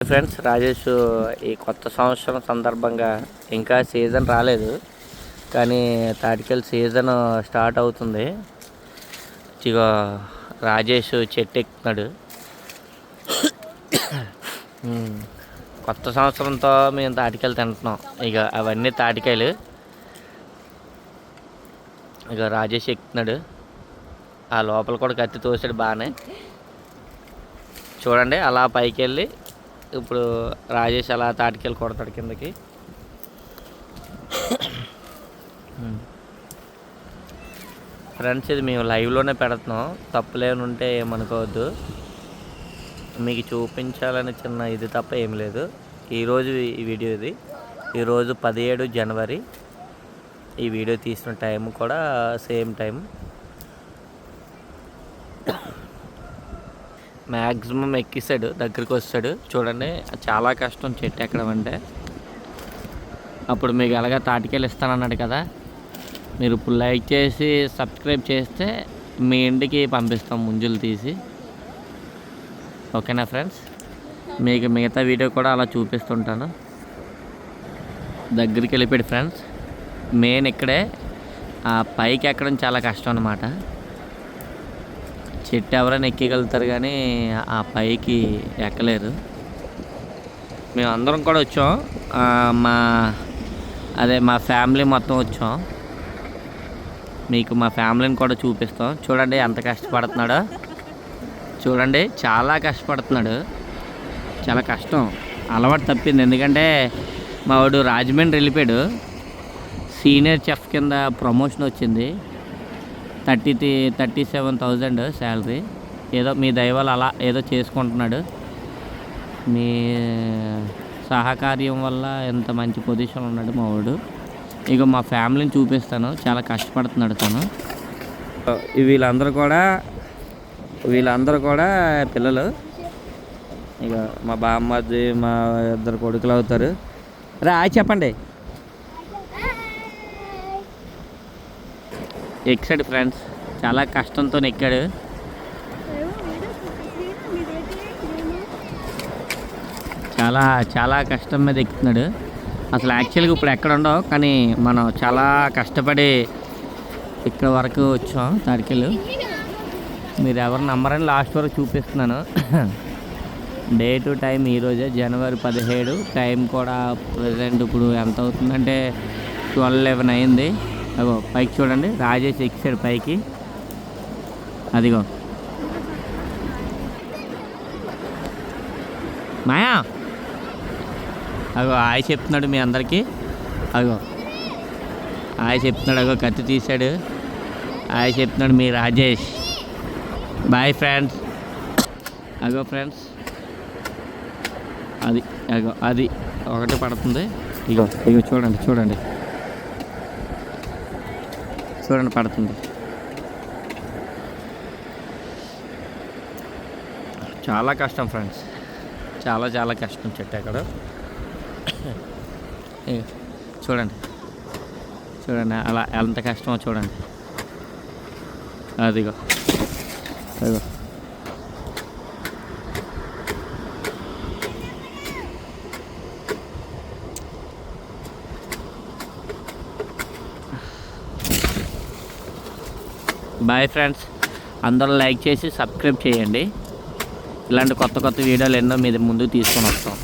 Friends, Rajesh ఈ కొత్త సంవత్సరం సందర్భంగా ఇంకా సీజన్ రాలేదు, కానీ తాటికల్ సీజన్ స్టార్ట్ అవుతుంది. ఇక రాజేష్ చెట్టు ఎక్కుతున్నాడు. కొత్త సంవత్సరంతో మేము తాటికాయలు తింటున్నాం. ఇక అవన్నీ తాటికాయలు. ఇక రాజేష్ ఎక్కుతున్నాడు. ఆ లోపల కూడా కత్తి తోసాడు బాగానే. చూడండి, అలా పైకి వెళ్ళి ఇప్పుడు రాజేష్ అలా తాటికెళ్ళి కొడతాడు కిందకి. ఫ్రెండ్స్, ఇది మేము లైవ్లోనే పెడుతున్నాం, తప్పులేని ఉంటే ఏమనుకోవద్దు. మీకు చూపించాలని చిన్న ఇది తప్ప ఏం లేదు. ఈరోజు ఈ వీడియో ఇది. ఈరోజు 17 జనవరి. ఈ వీడియో తీసిన టైం కూడా సేమ్ టైం. మ్యాక్సిమం ఎక్కిస్తాడు, దగ్గరికి వస్తాడు. చూడండి, చాలా కష్టం చెట్టు ఎక్కడం అంటే. అప్పుడు మీకు ఎలాగ తాటికాయలు ఇస్తానన్నాడు కదా, మీరు ఇప్పుడు లైక్ చేసి సబ్స్క్రైబ్ చేస్తే మీ ఇంటికి పంపిస్తాం ముంజులు తీసి. ఓకేనా ఫ్రెండ్స్? మీకు మిగతా వీడియో కూడా అలా చూపిస్తుంటాను. దగ్గరికి వెళ్ళిపోయాడు ఫ్రెండ్స్. మెయిన్ ఇక్కడే ఆ పైకి ఎక్కడం చాలా కష్టం అన్నమాట. చెట్టు ఎవరైనా ఎక్కగలుగుతారు, కానీ ఆ పైకి ఎక్కలేరు. మేము అందరం కూడా వచ్చాం. మా ఫ్యామిలీ మొత్తం వచ్చాం. మీకు మా ఫ్యామిలీని కూడా చూపిస్తాం. చూడండి ఎంత కష్టపడుతున్నాడో. చూడండి, చాలా కష్టపడుతున్నాడు. చాలా కష్టం, అలవాటు తప్పింది. ఎందుకంటే మా వాడు రాజమండ్రి వెళ్ళిపోయాడు. సీనియర్ చెఫ్ కింద ప్రమోషన్ వచ్చింది. 37,000 శాలరీ. ఏదో మీ దయవల్ల అలా ఏదో చేసుకుంటున్నాడు. మీ సహకార్యం వల్ల ఎంత మంచి పొజిషన్ ఉన్నాడు మా వాడు. ఇక మా ఫ్యామిలీని చూపిస్తాను. చాలా కష్టపడుతున్నాడు తను. వీళ్ళందరూ కూడా పిల్లలు. ఇక మా బామ్మది, మా 2 కొడుకులు అవుతారు. చెప్పండి. ఎక్కాడు ఫ్రెండ్స్, చాలా కష్టంతో ఎక్కాడు. చాలా చాలా కష్టం మీద ఎక్కుతున్నాడు. అసలు యాక్చువల్గా ఇప్పుడు ఎక్కడ ఉండవు, కానీ మనం చాలా కష్టపడి ఇక్కడ వరకు వచ్చాం తాడికెళ్ళు. మీరు ఎవరు నమ్మరని లాస్ట్ వరకు చూపిస్తున్నాను. డే టు టైం ఈరోజే జనవరి 17. టైం కూడా ప్రజెంట్ ఇప్పుడు ఎంత అవుతుందంటే 12:11 అయింది. అగో పైకి చూడండి, రాజేష్ ఎక్కాడు పైకి. అదిగో మాయా, అగో హాయ్ చెప్తున్నాడు మీ అందరికీ. అగో హాయ్ చెప్తున్నాడు. అగో కత్తి తీశాడు, హాయ్ చెప్తున్నాడు మీ రాజేష్. Bye friends. అగో ఫ్రెండ్స్, అది ఒకటి పడుతుంది. ఇగో చూడండి పడుతుంది. చాలా కష్టం ఫ్రెండ్స్, చాలా కష్టం చెట్టు ఎక్కడ. చూడండి అలా ఎంత కష్టమో చూడండి. అదిగో బాయ్ ఫ్రెండ్స్. అందరూ లైక్ చేసి సబ్స్క్రైబ్ చేయండి. ఇలాంటి కొత్త వీడియోలు ఎన్నో మీద ముందుకు తీసుకొని వస్తాం.